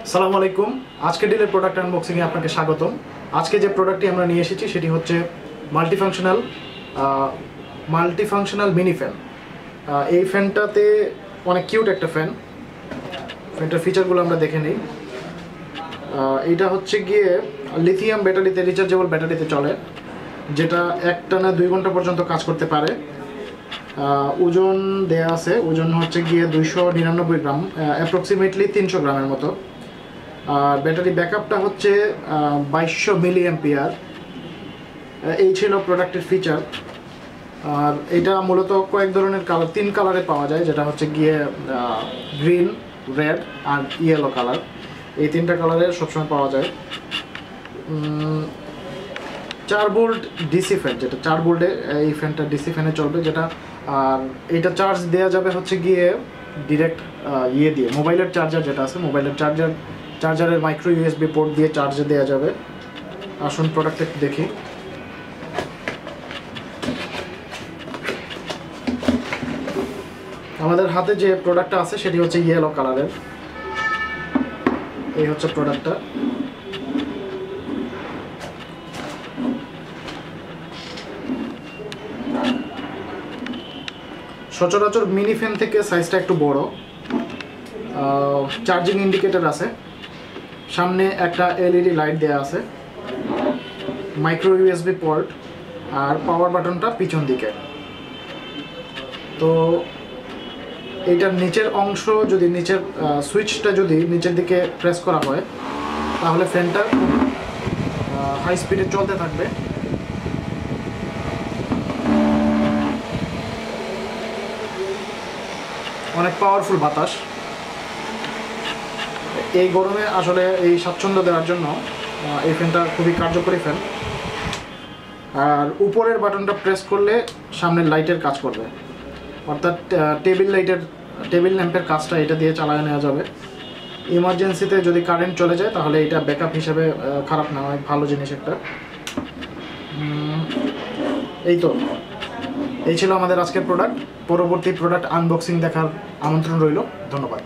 আসসালামু আলাইকুম। আজকেরডিলের প্রোডাক্ট আনবক্সিংয়ে আপনাকে স্বাগতম। আজকে যে প্রোডাক্টটি আমরা নিয়ে এসেছি সেটি হচ্ছে মাল্টিফাংশনাল মিনি ফ্যান। এই ফ্যানটাতে অনেক কিউট একটা ফ্যান। ফ্যানটার ফিচারগুলো আমরা দেখে নিই। এইটা হচ্ছে গিয়ে লিথিয়াম ব্যাটারিতে, রিচার্জেবল ব্যাটারিতে চলে, যেটা একটানা 2 ঘন্টা পর্যন্ত কাজ করতে পারে। ওজন দেয়া আছে, ওজন হচ্ছে গিয়ে 299 গ্রাম, অ্যাপ্রক্সিমেটলি 300 গ্রামের মতো। আর ব্যাটারি ব্যাকআপটা হচ্ছে 2200 মিলি অ্যাম্পিয়ার। এই ছিল প্রোডাক্টের ফিচার। আর এটা মূলত কয়েক ধরনের কালার, 3 কালারে পাওয়া যায়, যেটা হচ্ছে গিয়ে গ্রিন, রেড আর ইয়েলো কালার। এই 3টা কালারে সবসময় পাওয়া যায়। 4 ভোল্ট ডিসি ফ্যান, যেটা 4 ভোল্টে এই ফ্যানটা ডিসি ফ্যানে চলবে, যেটা আর এটা চার্জ দেওয়া যাবে হচ্ছে গিয়ে ডিরেক্ট দিয়ে মোবাইলের চার্জার যেটা আছে, মোবাইলের চার্জারের মাইক্রো ইউএসবি পোর্ট দিয়ে চার্জে দেওয়া যাবে। আসুন প্রোডাক্ট একটু দেখি। আমাদের হাতে যে প্রোডাক্টটা আছে সেটি হচ্ছে ইয়েলো কালারের। এই হচ্ছে প্রোডাক্টটা। সচরাচর মিনি ফ্যান থেকে সাইজটা একটু বড়। চার্জিং ইন্ডিকেটর আছে, সামনে একটা এলইডি লাইট দেওয়া আছে, মাইক্রো ইউএসবি পোর্ট, আর পাওয়ার বাটনটা পিছন দিকে। তো এইটার নিচের অংশ, যদি নিচের সুইচটা যদি নিচের দিকে প্রেস করা হয় তাহলে ফ্যানটা হাই স্পিডে চলতে থাকবে। অনেক পাওয়ারফুল বাতাস। এই গরমে আসলে এই স্বাচ্ছন্দ্য দেওয়ার জন্য এই ফ্যানটা খুবই কার্যকরী ফ্যান। আর উপরের বাটনটা প্রেস করলে সামনের লাইটের কাজ করবে, অর্থাৎ টেবিল ল্যাম্পের কাজটা এটা দিয়ে চালায় নেওয়া যাবে। ইমার্জেন্সিতে যদি কারেন্ট চলে যায় তাহলে এটা ব্যাকআপ হিসেবে খারাপ না, অনেক ভালো জিনিস একটা। এই ছিল আমাদের আজকের প্রোডাক্ট। পরবর্তী প্রোডাক্ট আনবক্সিং দেখার আমন্ত্রণ রইল। ধন্যবাদ।